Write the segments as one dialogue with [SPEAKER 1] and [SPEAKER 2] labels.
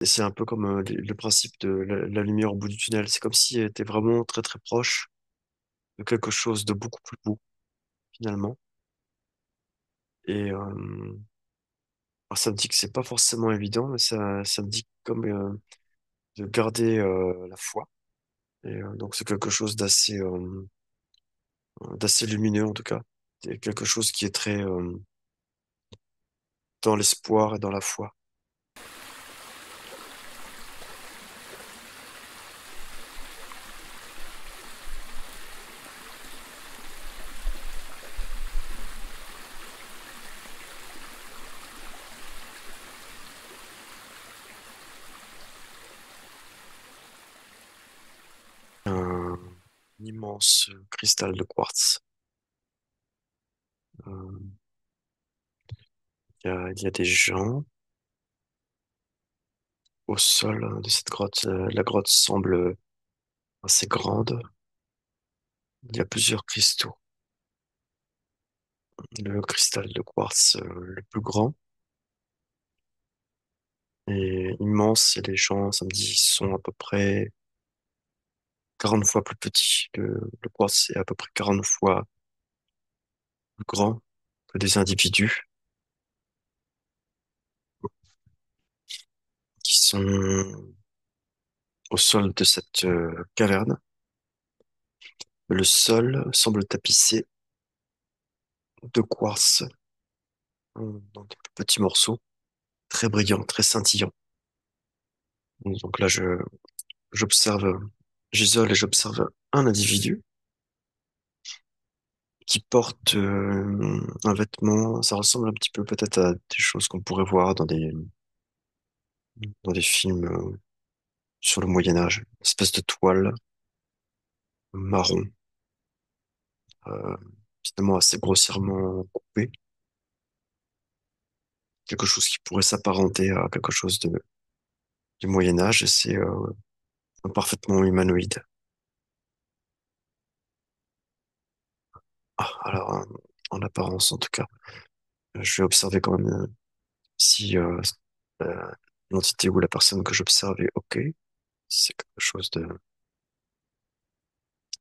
[SPEAKER 1] Et c'est un peu comme le principe de la lumière au bout du tunnel. C'est comme si elle était vraiment très très proche de quelque chose de beaucoup plus beau, finalement. Et alors ça me dit que c'est pas forcément évident, mais ça me dit comme de garder la foi. Et donc c'est quelque chose d'assez lumineux en tout cas. C'est quelque chose qui est très dans l'espoir et dans la foi. Un immense cristal de quartz. Euh, il y a des gens au sol de cette grotte. La grotte semble assez grande. Il y a plusieurs cristaux. Le cristal de quartz le plus grand est immense et les gens, ça me dit, sont à peu près 40 fois plus petits. Le quartz est à peu près 40 fois plus grand que des individus qui sont au sol de cette caverne. Le sol semble tapissé de quartz dans des petits morceaux, très brillants, très scintillants. Donc là, j'observe, j'isole et j'observe un individu qui porte un vêtement. Ça ressemble un petit peu peut-être à des choses qu'on pourrait voir dans des films sur le Moyen Âge. Une espèce de toile marron, euh, finalement assez grossièrement coupée. Quelque chose qui pourrait s'apparenter à quelque chose du Moyen Âge et c'est parfaitement humanoïde. Ah, alors, en apparence en tout cas, je vais observer quand même si euh, l'entité ou la personne que j'observe est OK. Si c'est quelque chose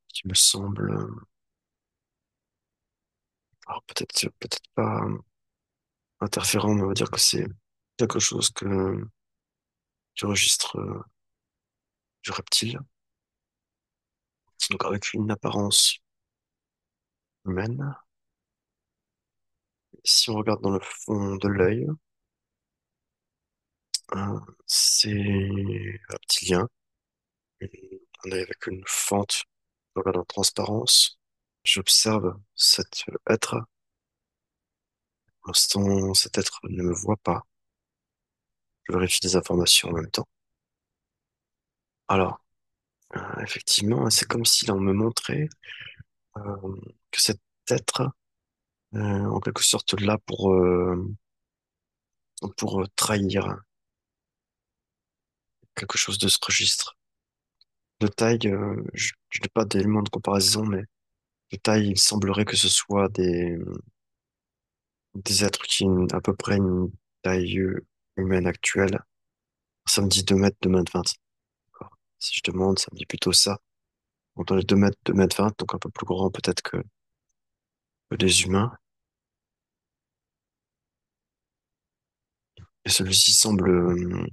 [SPEAKER 1] qui me semble, alors peut-être pas interférent, mais on va dire que c'est quelque chose du registre du reptile, donc avec une apparence humaine. Si on regarde dans le fond de l'œil, c'est reptilien, un œil avec une fente. Je regarde en transparence. J'observe cet être. Pour l'instant, cet être ne me voit pas. Je vérifie des informations en même temps. Alors, effectivement, c'est comme si l'on me montrait que cet être, en quelque sorte, là pour trahir quelque chose de ce registre. De taille, je n'ai pas d'éléments de comparaison, mais de taille, il semblerait que ce soit des êtres qui ont à peu près une taille humaine actuelle. Ça me dit 2 mètres, 2 mètres 20. D'accord. Si je demande, ça me dit plutôt ça. Donc, dans les 2 mètres, 2 mètres 20, donc un peu plus grand peut-être que des humains. Et celui-ci semble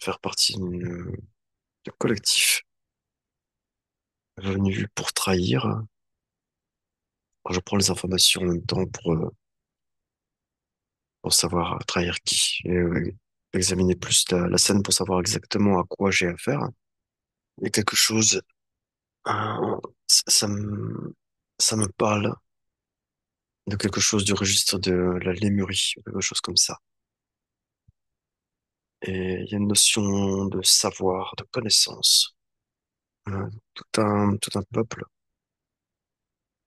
[SPEAKER 1] faire partie d'un collectif venu pour trahir. Alors, je prends les informations en même temps pour savoir trahir qui et examiner plus la scène pour savoir exactement à quoi j'ai affaire. Il y a quelque chose, euh, ça me parle de quelque chose du registre de la Lémurie, ou quelque chose comme ça. Et il y a une notion de savoir, de connaissance. Tout un peuple,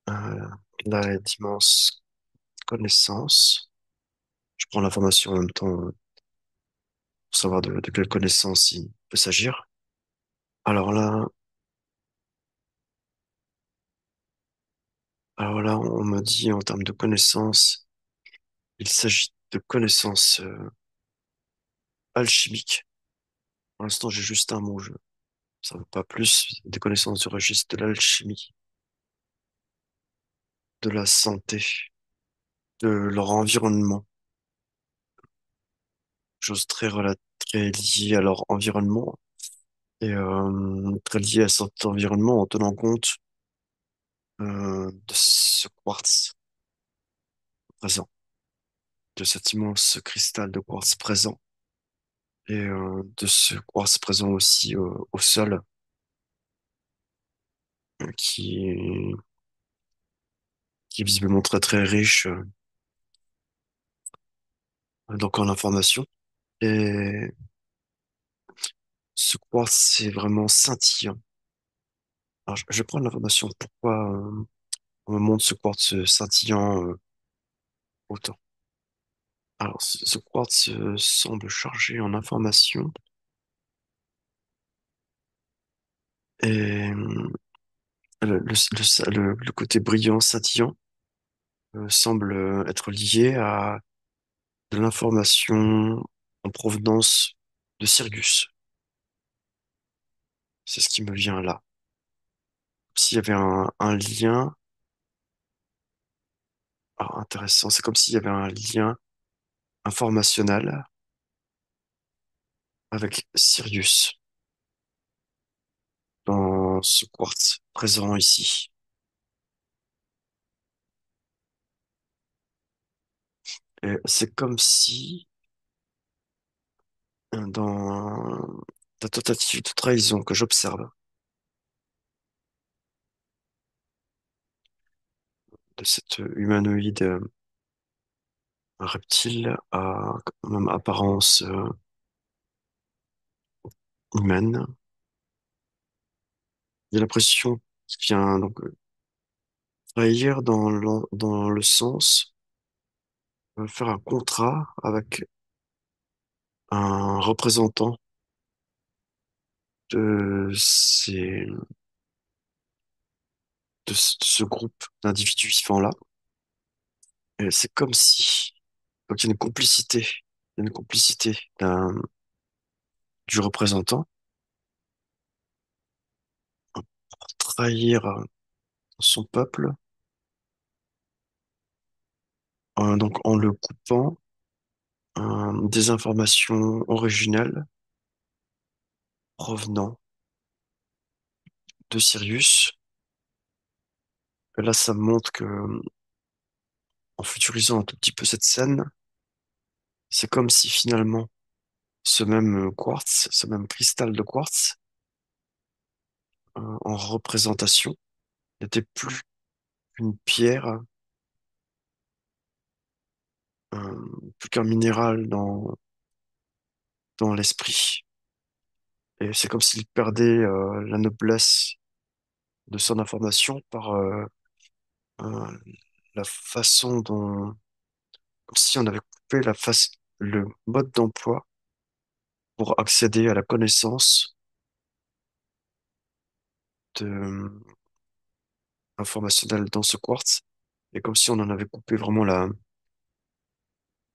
[SPEAKER 1] euh, il a d'immenses connaissances. Je prends l'information en même temps pour savoir de quelle connaissance il peut s'agir. Alors là, on me dit en termes de connaissances, il s'agit de connaissances alchimique. Pour l'instant, j'ai juste un mot, je ne savais pas plus des connaissances du registre de l'alchimie, de la santé, de leur environnement, chose très liée à leur environnement et très liée à cet environnement en tenant compte de ce quartz présent, de cet immense cristal de quartz présent et de ce quartz présent aussi au sol qui, qui est visiblement très riche donc en information. Et ce quartz, c'est vraiment scintillant. Alors, je vais prendre l'information. Pourquoi on me montre ce quartz scintillant autant? Alors, ce quartz semble chargé en information et le côté brillant, scintillant, semble être lié à de l'information en provenance de Sirius. C'est ce qui me vient là. S'il y avait un lien, ah, intéressant, c'est comme s'il y avait un lien informationnel avec Sirius dans ce quartz présent ici. Et c'est comme si, dans la tentative de trahison que j'observe de cet humanoïde, un reptile à quand même apparence humaine, j'ai l'impression qu'il vient donc trahir dans le sens faire un contrat avec un représentant de de ce groupe d'individus vivants-là. Et c'est comme si, donc il y a une complicité, il y a une complicité du représentant pour trahir son peuple, donc en le coupant des informations originelles provenant de Sirius. Et là, ça montre que, en futurisant un tout petit peu cette scène, c'est comme si finalement ce même quartz, ce même cristal de quartz, en représentation, n'était plus qu'une pierre, plus qu'un minéral dans l'esprit. Et c'est comme s'il perdait la noblesse de son information par euh, la façon dont, comme si on avait coupé le mode d'emploi pour accéder à la connaissance de, informationnelle dans ce quartz. Et comme si on en avait coupé vraiment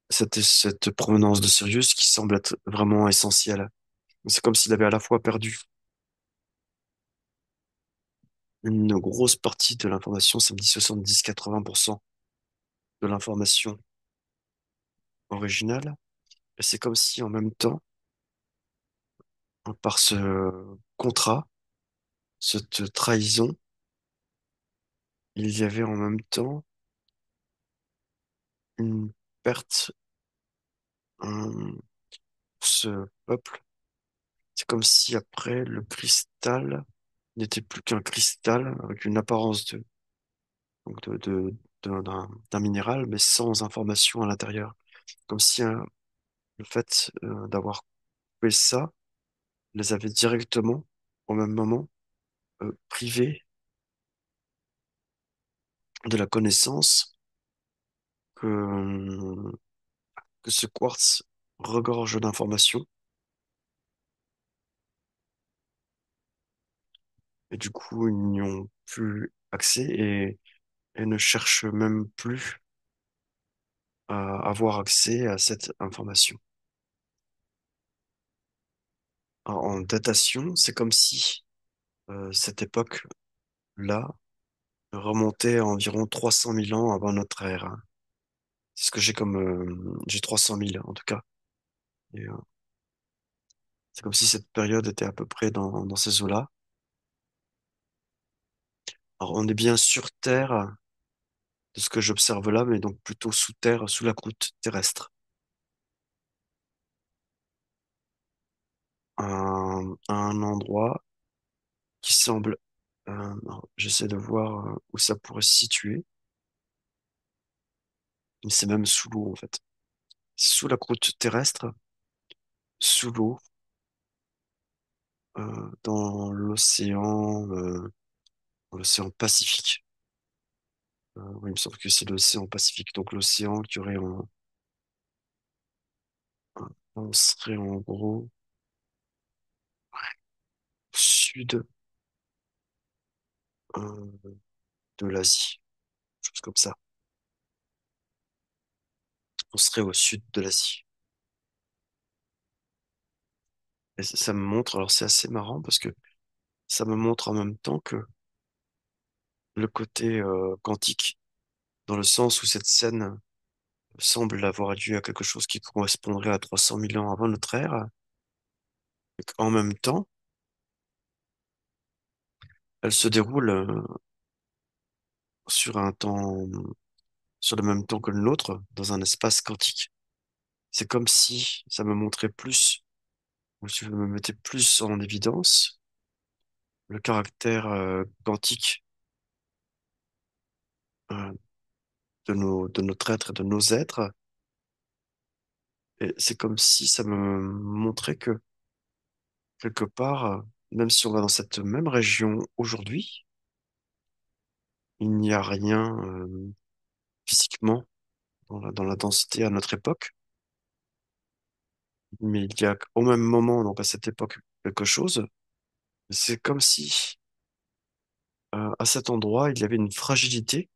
[SPEAKER 1] cette provenance de Sirius qui semble être vraiment essentielle. C'est comme s'il avait à la fois perdu une grosse partie de l'information, ça me dit 70-80% de l'information originale. Et c'est comme si en même temps, par ce contrat, cette trahison, il y avait en même temps une perte pour ce peuple. C'est comme si après le cristal n'était plus qu'un cristal avec une apparence donc d'un minéral, mais sans information à l'intérieur. Comme si le fait d'avoir coupé ça les avait directement, au même moment, privés de la connaissance que, que ce quartz regorge d'informations. Et du coup, ils n'y ont plus accès et ne cherchent même plus à avoir accès à cette information. En datation, c'est comme si cette époque-là remontait à environ 300 000 ans avant notre ère. C'est ce que j'ai comme... j'ai 300 000 en tout cas. Et, c'est comme si cette période était à peu près dans ces eaux-là. Alors on est bien sur Terre, de ce que j'observe là, mais donc plutôt sous terre, sous la croûte terrestre. À un endroit qui semble... alors, j'essaie de voir où ça pourrait se situer, mais c'est même sous l'eau en fait. Sous la croûte terrestre, sous l'eau, dans l'océan Pacifique. Oui, il me semble que c'est l'océan Pacifique, donc l'océan qui aurait on serait en gros au sud euh, de l'Asie, chose comme ça. On serait au sud de l'Asie. Et ça me montre, alors c'est assez marrant parce que ça me montre en même temps que le côté quantique, dans le sens où cette scène semble avoir dû à quelque chose qui correspondrait à 300 000 ans avant notre ère, et qu'en même temps, elle se déroule sur un temps, sur le même temps que le nôtre, dans un espace quantique. C'est comme si ça me montrait plus, ou si je me mettais plus en évidence le caractère quantique euh, de notre être, de nos êtres. Et c'est comme si ça me montrait que quelque part, même si on va dans cette même région aujourd'hui, il n'y a rien physiquement dans la densité à notre époque, mais il y a au même moment, donc à cette époque, quelque chose. C'est comme si à cet endroit, il y avait une fragilité.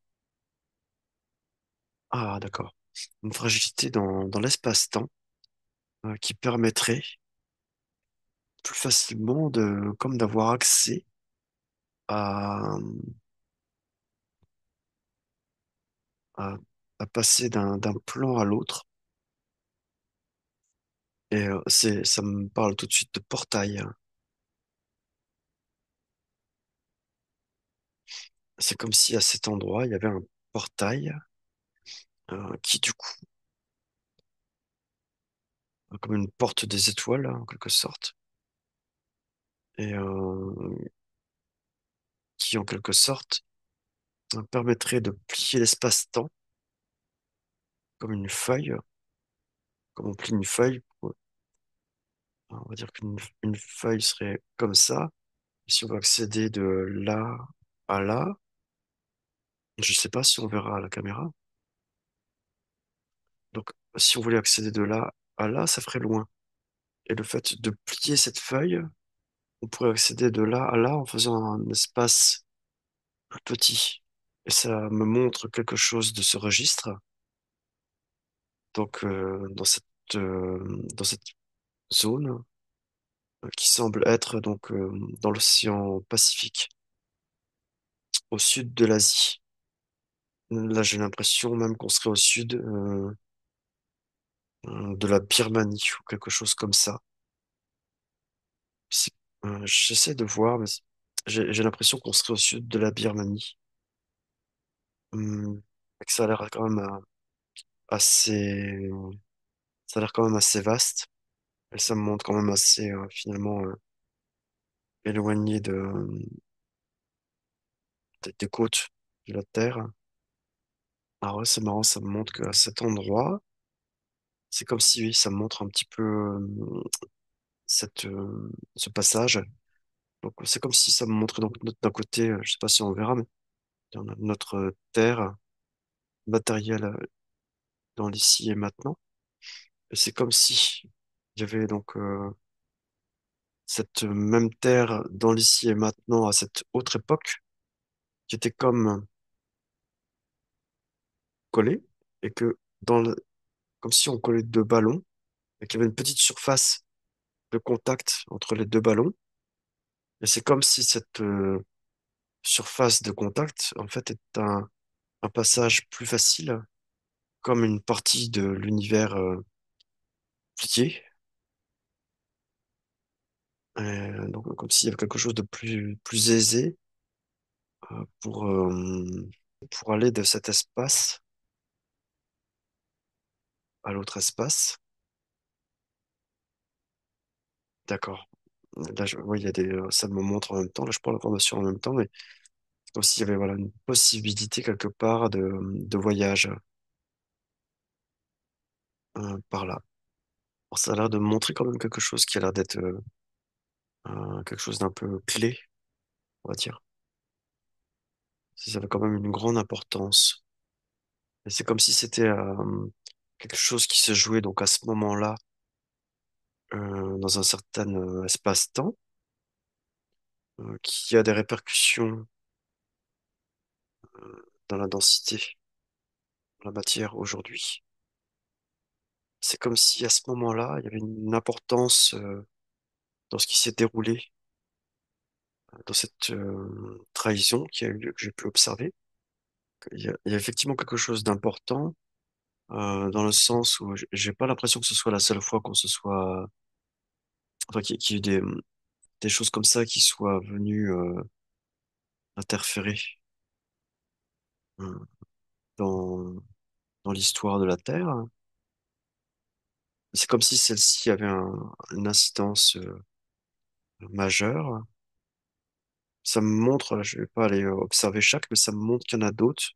[SPEAKER 1] Ah, d'accord. Une fragilité dans l'espace-temps qui permettrait plus facilement comme d'avoir accès à, à, à passer d'un plan à l'autre. Et ça me parle tout de suite de portail, hein. C'est comme si à cet endroit, il y avait un portail qui, du coup, comme une porte des étoiles, hein, en quelque sorte, et qui, en quelque sorte, permettrait de plier l'espace-temps comme une feuille, comme on plie une feuille. On va dire une feuille serait comme ça. Et si on veut accéder de là à là, je sais pas si on verra à la caméra. Donc, si on voulait accéder de là à là, ça ferait loin. Et le fait de plier cette feuille, on pourrait accéder de là à là en faisant un espace plus petit. Et ça me montre quelque chose de ce registre. Donc, dans cette zone qui semble être donc dans l'océan Pacifique, au sud de l'Asie. Là, j'ai l'impression même qu'on serait au sud de la Birmanie ou quelque chose comme ça. C'est- j'essaie de voir, mais j'ai l'impression qu'on serait au sud de la Birmanie. Et que ça a l'air quand même assez, ça a l'air quand même assez vaste. Et ça me montre quand même assez finalement éloigné des côtes de la Terre. Ah ouais, c'est marrant, ça me montre qu'à cet endroit, c'est comme si oui, ça me montre un petit peu ce passage. Donc c'est comme si ça me montrait donc d'un côté, je sais pas si on verra, mais dans notre Terre matérielle dans l'ici et maintenant. Et c'est comme si il y avait donc cette même Terre dans l'ici et maintenant à cette autre époque qui était comme collée et que comme si on collait deux ballons et qu'il y avait une petite surface de contact entre les deux ballons. Et c'est comme si cette surface de contact, en fait, est un passage plus facile, comme une partie de l'univers plié. Donc, comme s'il y avait quelque chose de plus aisé pour, pour aller de cet espace à l'autre espace. D'accord. Là, oui, il y a ça me montre en même temps. Là, je prends l'information en même temps, mais c'est comme s'il y avait voilà, une possibilité quelque part de voyage par là. Alors, ça a l'air de montrer quand même quelque chose qui a l'air d'être quelque chose d'un peu clé, on va dire. Ça avait quand même une grande importance. Et c'est comme si c'était quelque chose qui se jouait donc à ce moment-là dans un certain espace-temps, qui a des répercussions dans la densité, dans la matière aujourd'hui. C'est comme si à ce moment-là, il y avait une importance dans ce qui s'est déroulé, dans cette trahison qui a eu lieu, que j'ai pu observer. Il y a effectivement quelque chose d'important dans le sens où j'ai pas l'impression que ce soit la seule fois qu'on se soit, enfin, qu'il y ait des choses comme ça qui soient venues interférer euh, dans, dans l'histoire de la Terre. C'est comme si celle-ci avait une incidence majeure. Ça me montre, je vais pas aller observer chaque, mais ça me montre qu'il y en a d'autres.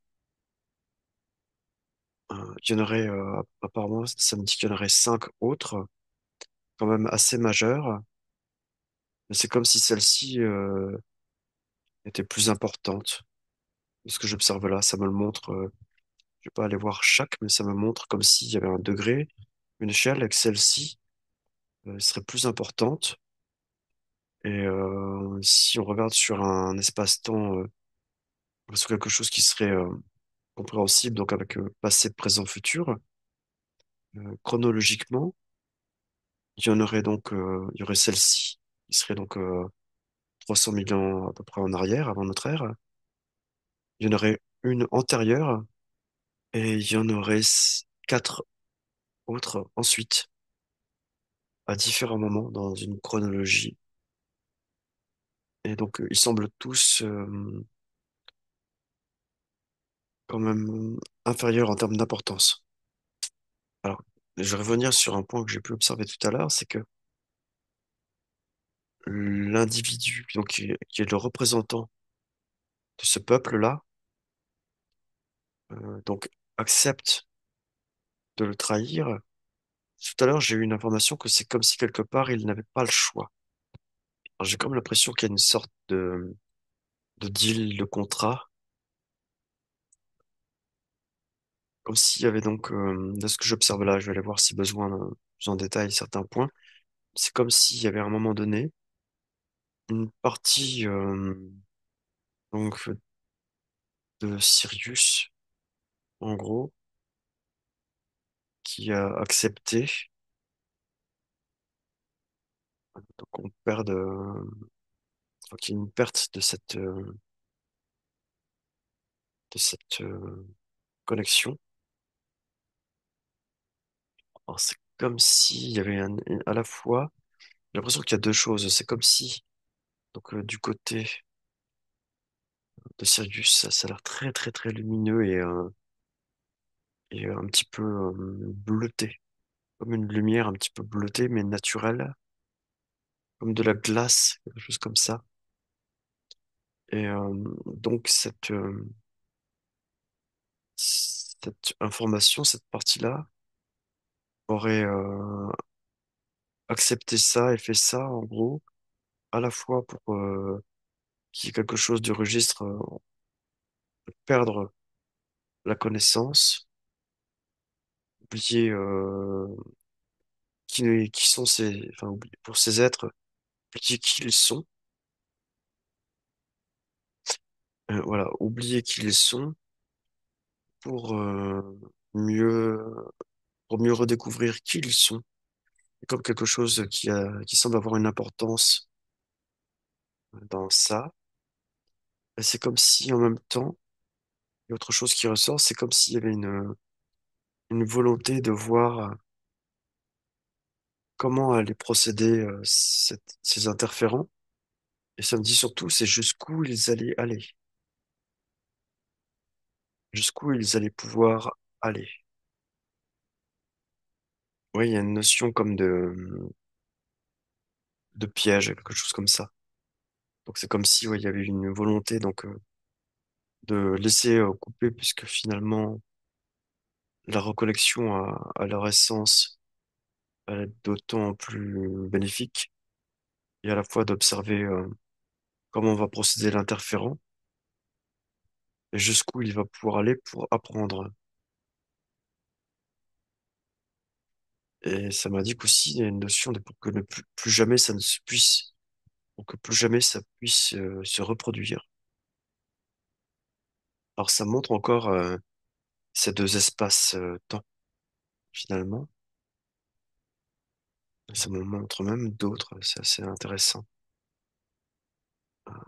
[SPEAKER 1] Il y en aurait, apparemment, ça me dit qu'il y en aurait 5 autres, quand même assez majeures. Mais c'est comme si celle-ci était plus importante. Ce que j'observe là, ça me le montre. Je vais pas aller voir chaque, mais ça me montre comme s'il y avait un degré, une échelle, et que celle-ci serait plus importante. Et si on regarde sur un espace-temps, sur quelque chose qui serait compréhensible, donc avec passé, présent, futur, chronologiquement, il y aurait celle-ci, qui serait donc 300 000 ans à peu près en arrière, avant notre ère. Il y en aurait une antérieure et il y en aurait 4 autres ensuite, à différents moments dans une chronologie. Et donc, ils semblent tous quand même inférieurs en termes d'importance. Alors, je vais revenir sur un point que j'ai pu observer tout à l'heure, c'est que l'individu, donc qui est le représentant de ce peuple-là, donc accepte de le trahir. Tout à l'heure, j'ai eu une information que c'est comme si quelque part il n'avait pas le choix. Alors, j'ai comme l'impression qu'il y a une sorte de deal, de contrat, comme s'il y avait donc, de ce que j'observe là, je vais aller voir si besoin plus en détail certains points. C'est comme s'il y avait à un moment donné une partie donc de Sirius, en gros, qui a accepté donc on perd enfin, qu'il y ait une perte de cette connexion. Alors, c'est comme s'il y avait à la fois, j'ai l'impression qu'il y a deux choses. C'est comme si, donc, du côté de Sirius, ça a l'air très, très, très lumineux et un petit peu bleuté. Comme une lumière un petit peu bleutée, mais naturelle. Comme de la glace, quelque chose comme ça. Et donc, cette information, cette partie-là, aurait accepté ça et fait ça, en gros, à la fois pour qu'il y ait quelque chose du registre, perdre la connaissance, oublier qui sont enfin, pour ces êtres, oublier qui ils sont, voilà, oublier qui ils sont pour mieux, pour mieux redécouvrir qui ils sont comme quelque chose qui semble avoir une importance dans ça. Et c'est comme si en même temps, il y a autre chose qui ressort, c'est comme s'il y avait une volonté de voir comment allaient procéder ces interférents. Et ça me dit surtout, c'est jusqu'où ils allaient aller, jusqu'où ils allaient pouvoir aller. Oui, il y a une notion comme de piège, quelque chose comme ça. Donc c'est comme si ouais, il y avait une volonté donc de laisser couper, puisque finalement la reconnexion à leur essence elle est d'autant plus bénéfique, et à la fois d'observer comment va procéder l'interférent et jusqu'où il va pouvoir aller pour apprendre. Et ça m'indique aussi il y a une notion de pour que plus jamais ça ne se puisse, pour que plus jamais ça puisse se reproduire. Alors ça montre encore ces deux espaces temps finalement. Ça me montre même d'autres, c'est assez intéressant.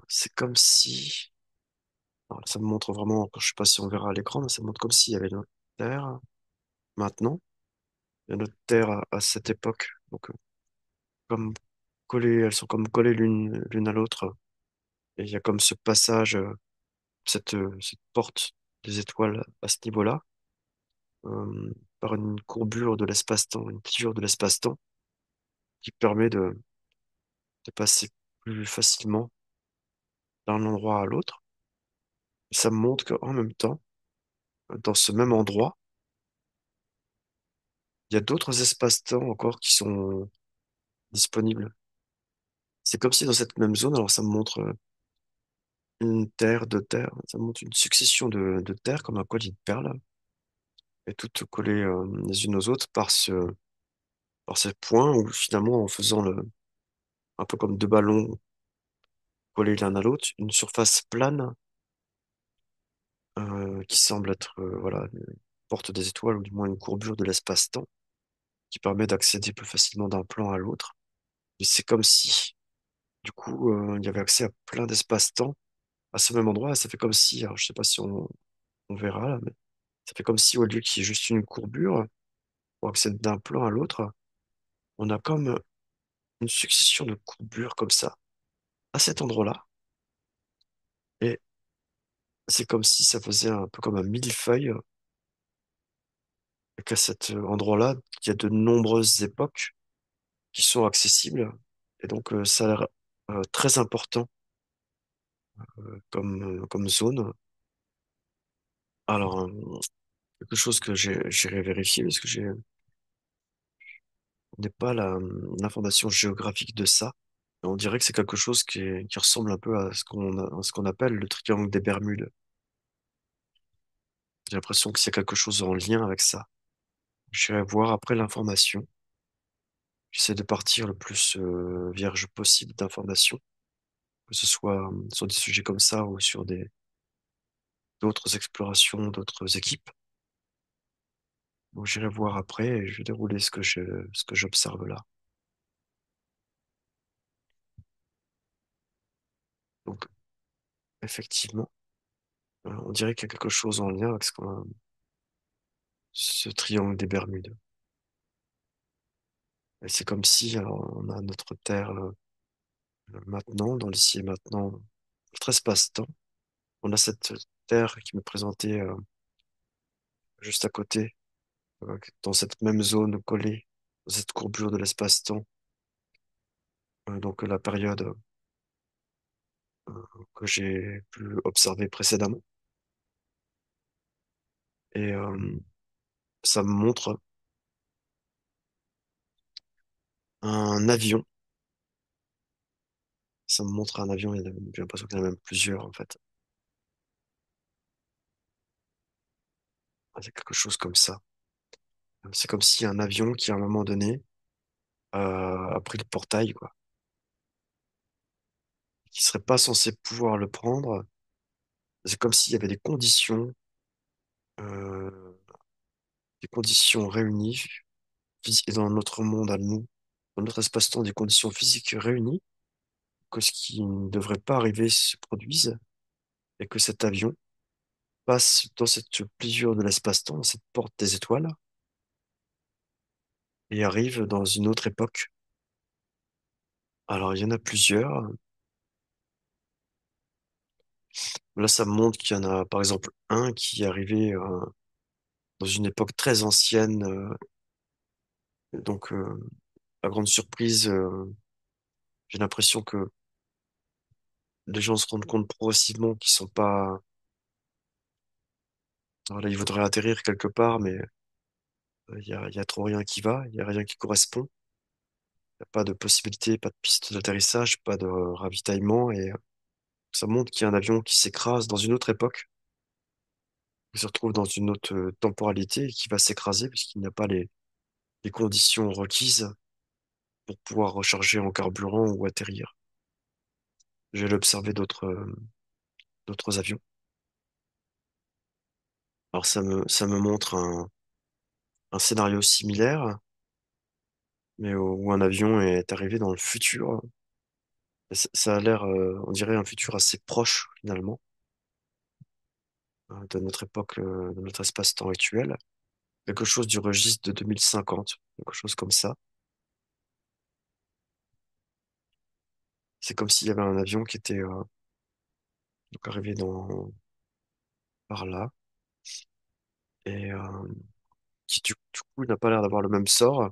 [SPEAKER 1] C'est comme si, alors, ça me montre vraiment, je sais pas si on verra à l'écran, mais ça montre comme s'il y avait notre Terre maintenant, et notre Terre à cette époque. Donc comme collées, elles sont comme collées l'une à l'autre, et il y a comme ce passage, cette porte des étoiles à ce niveau-là, par une courbure de l'espace-temps, une pliure de l'espace-temps, qui permet de passer plus facilement d'un endroit à l'autre. Ça me montre qu'en même temps, dans ce même endroit, il y a d'autres espaces-temps encore qui sont disponibles. C'est comme si dans cette même zone, alors ça me montre une terre, deux terres, ça me montre une succession de terres comme un collier de perles, et toutes collées les unes aux autres par ces points où finalement en faisant un peu comme deux ballons collés l'un à l'autre, une surface plane qui semble être voilà, une porte des étoiles ou du moins une courbure de l'espace-temps qui permet d'accéder plus facilement d'un plan à l'autre. Et c'est comme si du coup il y avait accès à plein d'espace-temps à ce même endroit. Et ça fait comme si, alors je sais pas si on verra là, mais ça fait comme si au lieu qu'il y ait juste une courbure pour accéder d'un plan à l'autre, on a comme une succession de courbures comme ça à cet endroit-là. Et c'est comme si ça faisait un peu comme un millefeuille, et qu'à cet endroit-là, il y a de nombreuses époques qui sont accessibles. Et donc, ça a l'air très important comme zone. Alors, quelque chose que j'irai vérifier parce que on n'est pas l'information géographique de ça. On dirait que c'est quelque chose qui ressemble un peu à ce qu'on appelle le triangle des Bermudes. J'ai l'impression que c'est quelque chose en lien avec ça. J'irai voir après l'information. J'essaie de partir le plus vierge possible d'informations, que ce soit sur des sujets comme ça ou sur d'autres explorations, d'autres équipes. Donc j'irai voir après et je vais dérouler ce que j'observe là. Donc effectivement, on dirait qu'il y a quelque chose en lien avec ce triangle des Bermudes. Et c'est comme si alors, on a notre Terre maintenant, dans l'ici et maintenant, notre espace-temps. On a cette Terre qui m'est présentée juste à côté, dans cette même zone collée, dans cette courbure de l'espace-temps. Donc la période que j'ai pu observer précédemment. Et ça me montre un avion. Ça me montre un avion, j'ai l'impression qu'il y en a même plusieurs en fait. C'est quelque chose comme ça. C'est comme si un avion qui, à un moment donné, a pris le portail, quoi. Qui serait pas censé pouvoir le prendre. C'est comme s'il y avait euh, des conditions réunies dans notre monde à nous. dans notre espace-temps des conditions physiques réunies, que ce qui ne devrait pas arriver se produise et que cet avion passe dans cette pliure de l'espace-temps, dans cette porte des étoiles, et arrive dans une autre époque. Alors, il y en a plusieurs. Là, ça me montre qu'il y en a, par exemple, un qui est arrivé dans une époque très ancienne. Donc, à grande surprise, j'ai l'impression que les gens se rendent compte progressivement qu'ils sont pas... Voilà, ils voudraient atterrir quelque part, mais il y a trop rien qui va, il y a rien qui correspond. Il n'y a pas de possibilité, pas de piste d'atterrissage, pas de ravitaillement, et ça montre qu'il y a un avion qui s'écrase dans une autre époque, qui se retrouve dans une autre temporalité et qui va s'écraser puisqu'il n'y a pas les conditions requises pour pouvoir recharger en carburant ou atterrir. J'ai observé d'autres avions. Alors ça me montre un scénario similaire, mais où un avion est arrivé dans le futur. Et ça a l'air, on dirait un futur assez proche finalement, de notre époque, de notre espace-temps actuel. Quelque chose du registre de 2050, quelque chose comme ça. C'est comme s'il y avait un avion qui était donc arrivé par là et qui du coup n'a pas l'air d'avoir le même sort.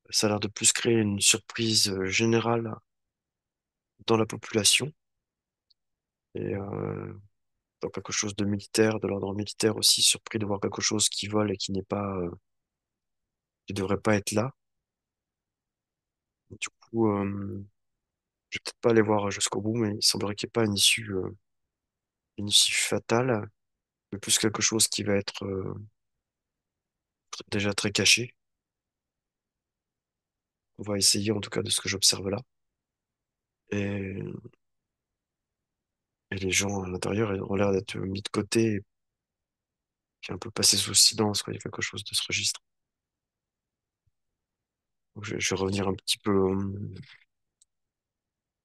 [SPEAKER 1] Ça a l'air de plus créer une surprise générale dans la population et dans quelque chose de militaire, de l'ordre militaire aussi, surpris de voir quelque chose qui vole et qui n'est pas, qui devrait pas être là. Du coup, je vais peut-être pas aller voir jusqu'au bout, mais il semblerait qu'il n'y ait pas une issue fatale, mais plus quelque chose qui va être déjà très caché. On va essayer en tout cas de ce que j'observe là. Et, et les gens à l'intérieur ont l'air d'être mis de côté et puis un peu passés sous silence, quoi. Il y a quelque chose de ce registre. Donc, je vais revenir un petit peu,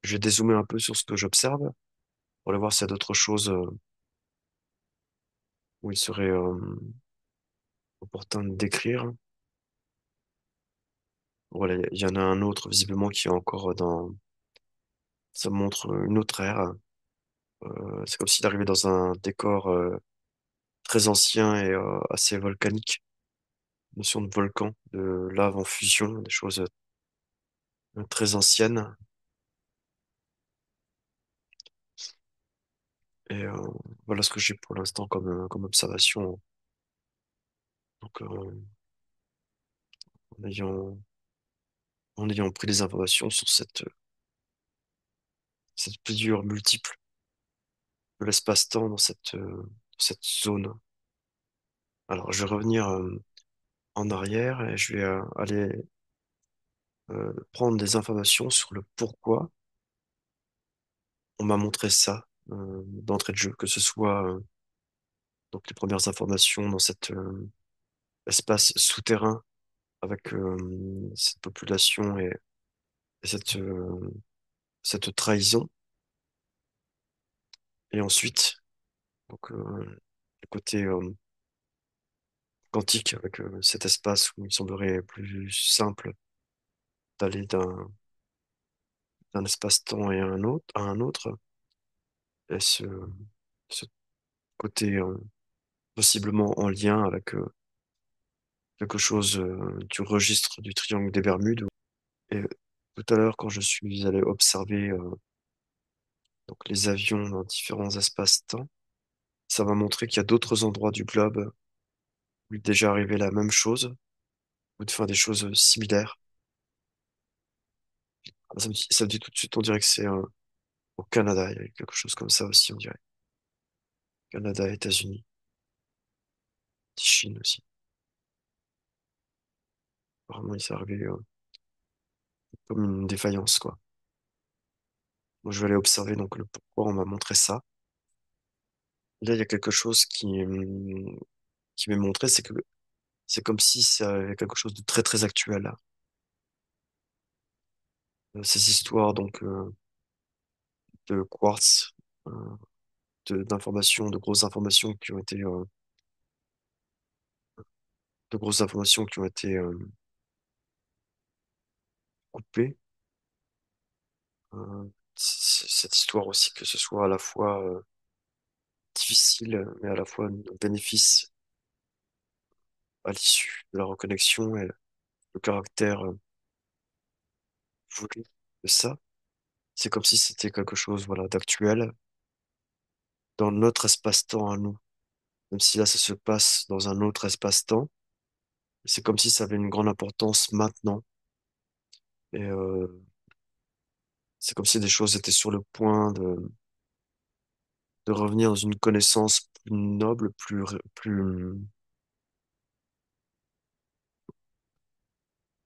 [SPEAKER 1] je vais dézoomer un peu sur ce que j'observe pour aller voir s'il y a d'autres choses où il serait opportun de décrire. Voilà, il y en a un autre visiblement qui est encore dans, ça montre une autre ère. C'est comme s'il arrivait dans un décor très ancien et assez volcanique. Notion de volcan, de lave en fusion, des choses très anciennes. Et voilà ce que j'ai pour l'instant comme observation. Donc, en ayant, en ayant pris des informations sur cette pliure multiple de l'espace-temps dans cette zone. Alors, je vais revenir en arrière et je vais aller prendre des informations sur le pourquoi on m'a montré ça d'entrée de jeu, que ce soit donc les premières informations dans cet espace souterrain avec cette population et cette trahison. Et ensuite, donc, le côté quantique avec cet espace où il semblerait plus simple d'aller d'un espace-temps et à un autre. Et ce côté possiblement en lien avec quelque chose du registre du triangle des Bermudes. Et tout à l'heure, quand je suis allé observer donc les avions dans différents espaces-temps, ça m'a montré qu'il y a d'autres endroits du globe où il est déjà arrivé la même chose, ou de faire des choses similaires. Ah, ça me dit tout de suite, on dirait que c'est au Canada, il y a quelque chose comme ça aussi, on dirait. Canada, États-Unis, Chine aussi. Vraiment, il s'est arrivé comme une défaillance, quoi. Moi, je vais aller observer donc le pourquoi on m'a montré ça. Là, il y a quelque chose qui m'est montré, c'est que c'est comme si ça avait quelque chose de très très actuel. Là. Ces histoires donc de quartz, euh, d'informations, de grosses informations qui ont été, de grosses informations qui ont été coupées. Cette histoire aussi que ce soit à la fois difficile, mais à la fois un bénéfice à l'issue de la reconnexion et le caractère voulu de ça. C'est comme si c'était quelque chose, voilà, d'actuel dans notre espace-temps à nous. Même si là, ça se passe dans un autre espace-temps, c'est comme si ça avait une grande importance maintenant. Et c'est comme si des choses étaient sur le point de revenir dans une connaissance plus noble,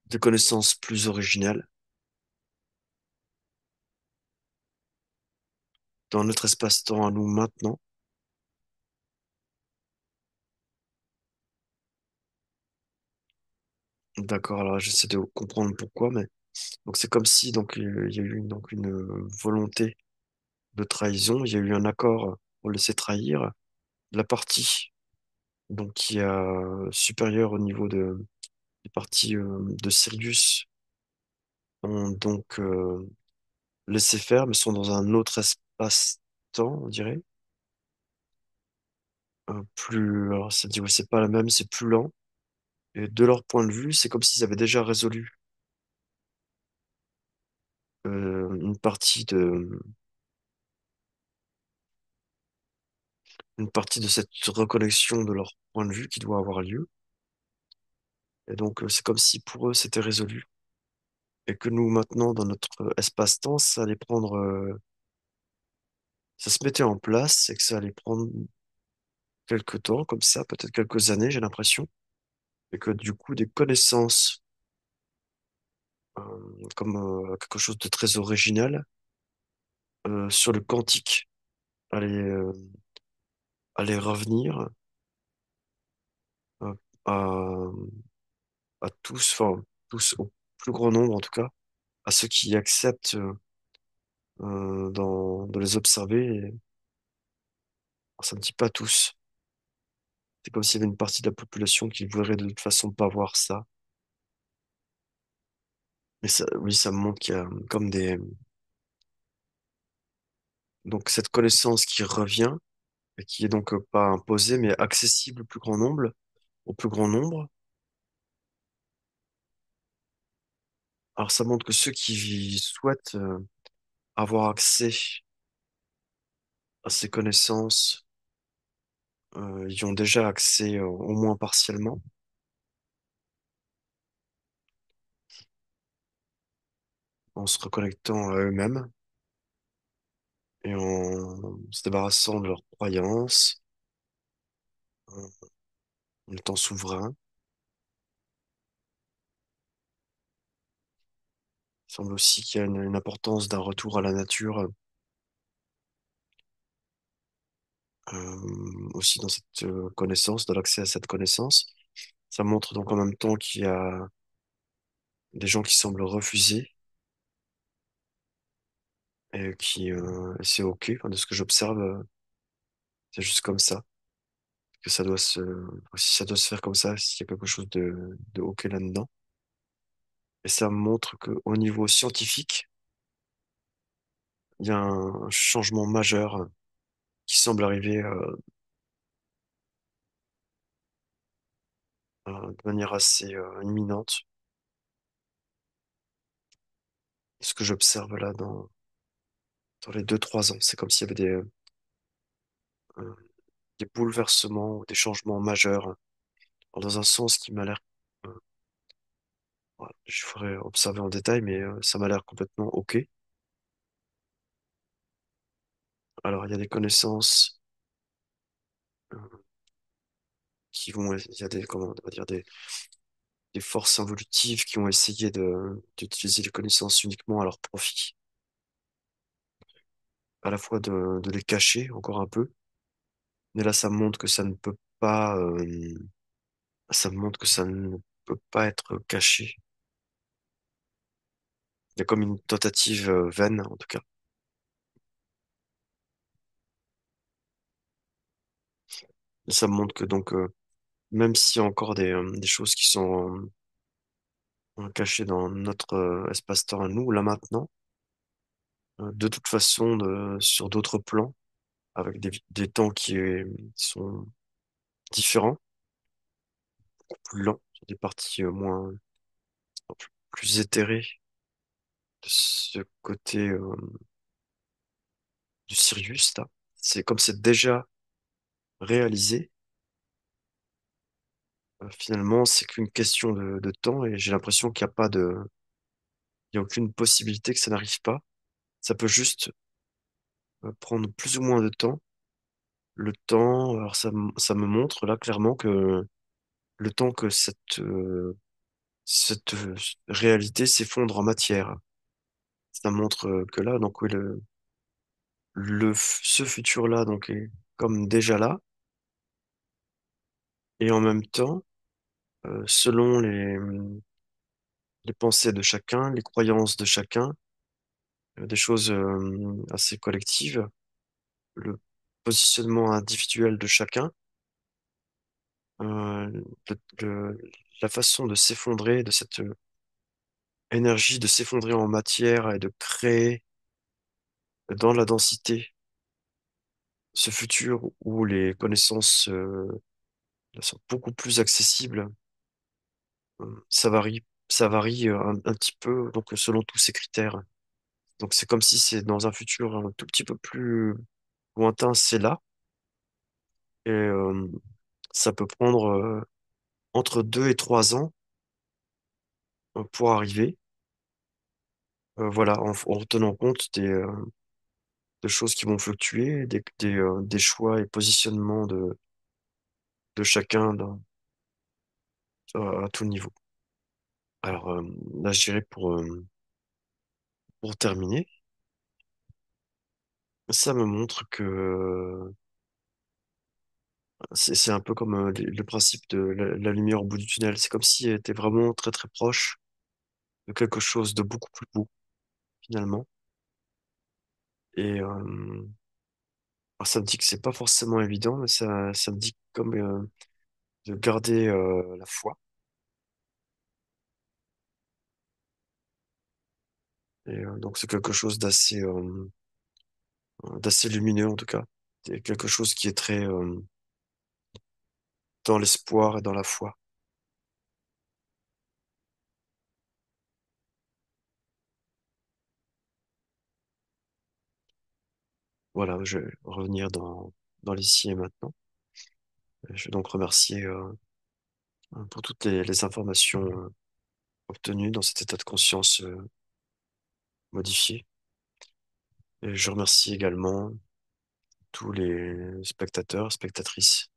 [SPEAKER 1] des connaissances plus originales dans notre espace-temps à nous maintenant. D'accord, alors j'essaie de comprendre pourquoi, mais donc c'est comme si donc il y a eu donc une volonté de trahison, il y a eu un accord pour laisser trahir la partie donc qui est supérieure au niveau des parties de Sirius ont donc laissé faire, mais sont dans un autre espace-temps, on dirait. Alors ça dit, ouais, c'est pas la même, c'est plus lent. Et de leur point de vue, c'est comme s'ils avaient déjà résolu une partie une partie de cette reconnexion de leur point de vue qui doit avoir lieu. Et donc, c'est comme si pour eux, c'était résolu. Et que nous, maintenant, dans notre espace-temps, ça allait prendre, ça se mettait en place et que ça allait prendre quelques temps, comme ça, peut-être quelques années, j'ai l'impression. Et que du coup, des connaissances, comme quelque chose de très original, sur le quantique, allaient, allaient revenir euh, à, à tous, enfin, tous, au plus grand nombre en tout cas, à ceux qui acceptent de les observer. Et, ça ne dit pas tous. C'est comme s'il y avait une partie de la population qui voudrait de toute façon pas voir ça. Mais ça, oui, ça me montre qu'il y a comme donc cette connaissance qui revient, et qui est donc pas imposée, mais accessible au plus grand nombre. Alors ça montre que ceux qui souhaitent avoir accès à ces connaissances, y ont déjà accès au moins partiellement, en se reconnectant à eux-mêmes et en se débarrassant de leurs croyances, en étant souverain. Il semble aussi qu'il y a une importance d'un retour à la nature, aussi dans cette connaissance, dans l'accès à cette connaissance. Ça montre donc en même temps qu'il y a des gens qui semblent refuser et et c'est OK. Enfin, de ce que j'observe, c'est juste comme ça que ça doit si ça doit se faire comme ça, s'il y a quelque chose de OK là-dedans. Et ça montre que au niveau scientifique, il y a un changement majeur qui semble arriver de manière assez imminente. Ce que j'observe là dans les 2, 3 ans, c'est comme s'il y avait euh, des bouleversements ou des changements majeurs dans un sens qui m'a l'air, euh, voilà, je ferais observer en détail, mais ça m'a l'air complètement OK. Alors, il y a des connaissances euh, il y a comment on va dire, des forces involutives qui ont essayé d'utiliser les connaissances uniquement à leur profit, à la fois de les cacher encore un peu, mais là, ça montre que ça ne peut pas, ça montre que ça ne peut pas être caché. Il y a comme une tentative vaine, en tout cas. Et ça me montre que donc, même s'il y a encore des choses qui sont cachées dans notre espace-temps à nous, là maintenant, de toute façon, sur d'autres plans, avec des temps sont différents, plus lents, sur des parties plus éthérées de ce côté du Sirius, là. C'est comme c'est déjà réalisé, finalement, c'est qu'une question de temps et j'ai l'impression qu'il n'y a pas il y a aucune possibilité que ça n'arrive pas. Ça peut juste prendre plus ou moins de temps. Le temps, alors ça me montre là clairement que le temps que cette réalité s'effondre en matière. Ça montre que là, donc oui, ce futur-là donc est comme déjà là et en même temps, selon les pensées de chacun, les croyances de chacun, des choses assez collectives, le positionnement individuel de chacun, euh, le- le- la façon de s'effondrer, de cette énergie de s'effondrer en matière et de créer dans la densité ce futur où les connaissances sont beaucoup plus accessibles. Ça varie un petit peu donc selon tous ces critères. Donc c'est comme si c'est dans un futur un tout petit peu plus lointain, c'est là et ça peut prendre entre 2 et 3 ans pour arriver. Voilà, en tenant compte de choses qui vont fluctuer, des choix et positionnements de chacun à tout niveau. Alors là, je dirais pour terminer, ça me montre que c'est un peu comme le principe de la lumière au bout du tunnel. C'est comme si elle était vraiment très très proche de quelque chose de beaucoup plus beau finalement. Et alors ça me dit que c'est pas forcément évident, mais ça me dit comme de garder la foi. Et donc c'est quelque chose d'assez lumineux en tout cas. C'est quelque chose qui est très dans l'espoir et dans la foi. Voilà, je vais revenir dans l'ici et maintenant. Je vais donc remercier pour toutes les informations obtenues dans cet état de conscience modifié. Et je remercie également tous les spectateurs, spectatrices